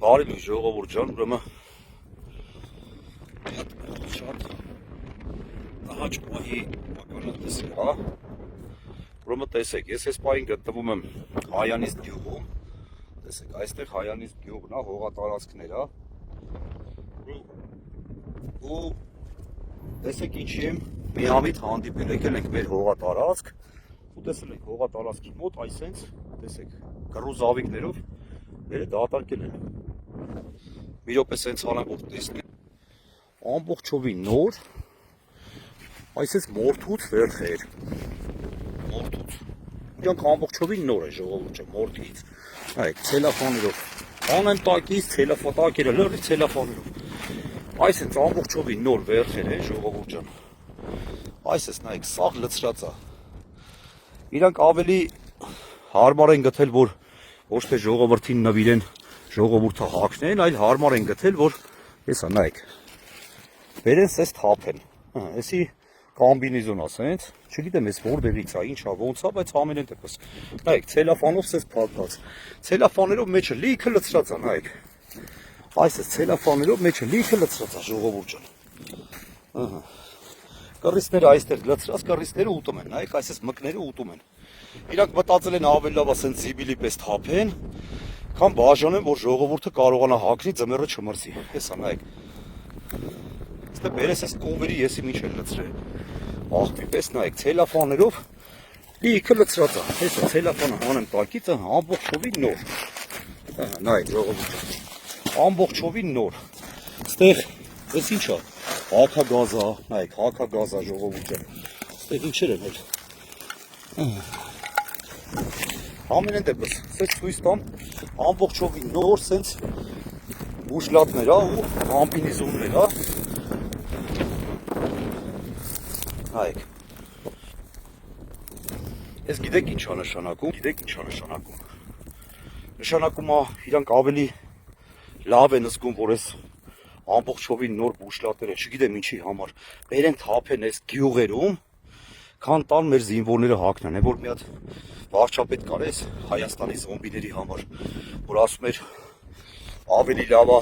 Բարի լույս ժողովուրդ ջան, ուրեմն շատ տհաճ պահի ականատես է, հա։ Ուրեմն տեսեք, ես այս պահին գտնվում եմ Հայանիստ գյուղում, տեսեք, այստեղ Հայանիստ գյուղն է, հողատարածքներ, հա։ Ու տեսեք ինչի եմ միամիտ հանդիպել, եկել ենք մեր հողատարածք, ու տեսել ենք հողատարածքի մոտ, այսենց, տեսեք, կռուզավիկներով մերը դատարկել են։ Մի րոպե սենց անեմ, որ տեսնեմ, ամբողջովին նոր, այսպես մորթուց վերխեր, մորթուց, իրանք ամբողջովին նոր է ժողովուրդ ջան, մորթից, այք, ցելոֆաներով, անեն տակից, ցելոֆատակերը լրի ցելոֆաներով, այսպես ամբողջովին նոր վերխեր է ժողովուրդ ջան, այսպես նայեք, սաղ լցրած է, իրանք ավելի հարմար են գտել, որ ոչ թե ժողովրդին նվիրեն, ժողովուրդը հագնեն, այլ հարմար են գտել, որ հեսա նայեք, բերեն սես թափեն, էսի կամբինիզոն ասենց, չգիտեմ ես որտեղից է, ինչ է, ոնց է, բայց ամենեն դեպս, նայեք, ցելոֆանով սես փակված, ցելոֆաներով մեջը լիքը լցրած է, նայեք, այսպես ցելոֆաներով մեջը լիքը լցրած է ժողովուրդ ջան, կռիցները այստեղ լցրած, կռիցները ուտում են, նայեք, այսպես մկները ուտում են, իրանք մտածել են ավելի լավ ասեն զիբիլի պես թափեն, քան բաժանեն, որ ժողովուրդը կարողանա հագնի ձմեռը չմրսի, հեսա նայեք, ստե բերես ես կովերի եսի ինչ են լցրել, աղբի պես նայեք, ցելոֆաներով լիքը լցրած է, հեսա ցելոֆանը հանեմ տակիցը, ամբողջովին նոր, նայեք ժողովուրդը, ամբողջովին նոր, ստեղ ես ինչ է, հակագազ է, նայեք, հակագազ է ժողովուրդը, ստեղ ինչեր են էլ, ամենեն դեպս, սենց ցույց տամ, ամբողջովին նոր սենց բուժլատներ է ու կամբինիզոններ է, նայեք, ես գիտեք ինչ է նշանակում, նշանակում է իրանք ավելի լավ են զգում, որ ես ամբողջովին նոր բուժլատները, չգիտեմ ինչի համար, բերեն թափեն ես գյուղերում, քան տան մեր զինվորները հագնան, որ մի հատ վարչապետ կար էս Հայաստանի զոմբիների համար, որ ասում էր ավելի լավ է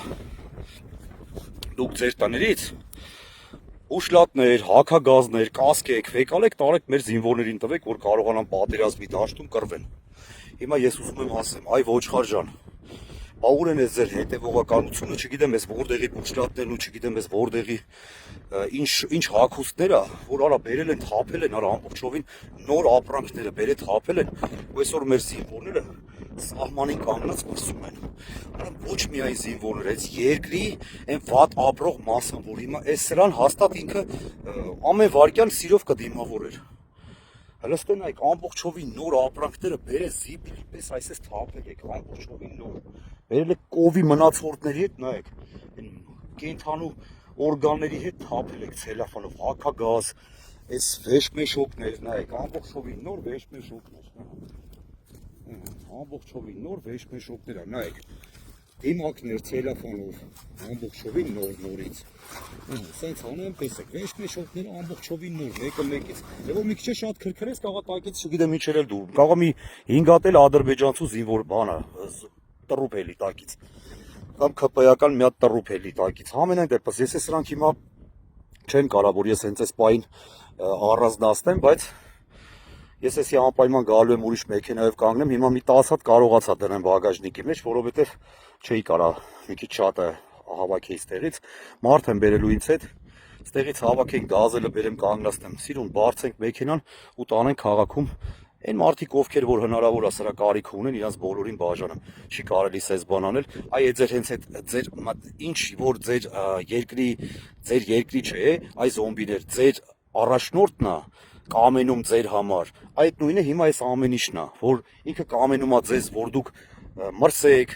դուք ձեր տներից ուշլատներ, հակագազներ, կասկեք, ֆեկալեք տարեք մեր զինվորներին տվեք, որ կարողանան պատերազմի դաշտում կռվեն։ Հիմա ես ուզում եմ ասեմ, այ ոչխար ջան, ուր են ես ձեր հետևողականությունը, չգիտեմ ես որտեղի բուժլատներն ու չգիտեմ ես որտեղի ինչ հագուստներ է, որ արա բերել են, թափել են, արա ամբողջովին նոր ապրանքները բերել թափել են, ու այսօր մեր զինվորները սահմանին կանգնած մրսում են։ Արա ոչ միայն զինվորները, այս երկրի այն վատ ապրող մասը, որ հիմա այս սրան հաստատ ինքը ամեն վարքյան սիրով կդիմավորեր։ Հələ ստե նայեք, ամբողջովին նոր ապրանքները բերել զիբիլի պես այսպես թափել եք, ամբողջովին նոր։ Բերել եք կովի մնացորդների հետ, նայեք, կենթանու օրգանների հետ թափել եք ցելոֆանով, հակագազ, այս վեշմեշոկներ, նայեք, ամբողջովին նոր վեշմեշոկներ, ամբողջովին նոր վեշմեշոկներ, նայեք, դիմակներ ցելոֆանով, ամբողջովին նորից, սենց անեմ տեսեք, վեշմեշոկները ամբողջովին նոր, մեկը մեկից, որ մի քիչ շատ քրքրես կաղա տակից չգիտեմ ինչ էլ դու, կաղա մի 5 հատ էլ ադրբեջանցու զինվոր բանը, տրուփ էլի տակից, կամ ԿՊ-ական մի հատ տրուփ էլի տակից, ամենայն դեպս ես սրանք հիմա չեմ կարա, որ ես հենց այս պահին առանձնացնեմ, բայց ես էսի անպայման գալու եմ ուրիշ մեքենայով կանգնեմ, հիմա մի 10 հատ կարողացա դնեմ բագաժնիկի մեջ, որովհետև չէի կարա մի քիչ շատ է հավաքեի ստեղից, մարդ եմ բերելու ինձ հետ, ստեղից հավաքենք գազելը բերեմ կանգնացնեմ, սիրուն բարձենք մեքենան ու տանենք քաղաքում, այն մարդիկ ովքեր որ հնարավոր է սրա կարիք ունեն, իրանց բոլորին բաժանեմ, չի կարելի սես բան անել, այ ձեր հենց այդ ձեր ինչ որ ձեր երկրի չէ, այ զոմբիներ, ձեր առաջնորդն է կամենում ձեր համար, այդ նույնը հիմա այս ամեն ինչն է, որ ինքը կամենում է ձեզ, որ դուք մրսեք,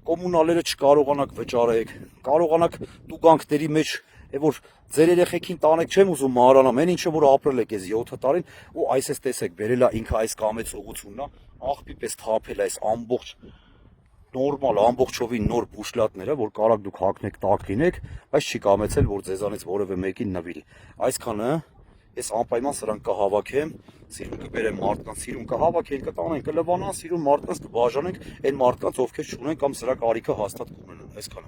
կոմունալները չկարողանաք վճարեք, կարողանաք տուգանքների մեջ, որ ձեր երեխեքին տանեք, չեմ ուզում մահարանամ, այն ինչը որ ապրել եք այս 7 տարին, ու այսպես տեսեք, բերել է ինքը այս կամեցողությունն է, աղբի պես թափել է այս ամբողջ նորմալ ամբողջովին նոր բուժլատները, որ կարաք դուք հագնեք տակ լինեք, բայց չի կամեցել, որ ձեզանից որևէ մեկին նվիրի։ Այսքանը ես անպայման սրանք կհավաքեմ, սիրուն կբերեմ մարդկանց, սիրուն կհավաքենք, կտանենք, կլվանան, սիրուն մարդկանց կբաժանենք, այն մարդկանց, ովքեր չունեն կամ սրա կարիքը հաստատ կունենան, այսքանը։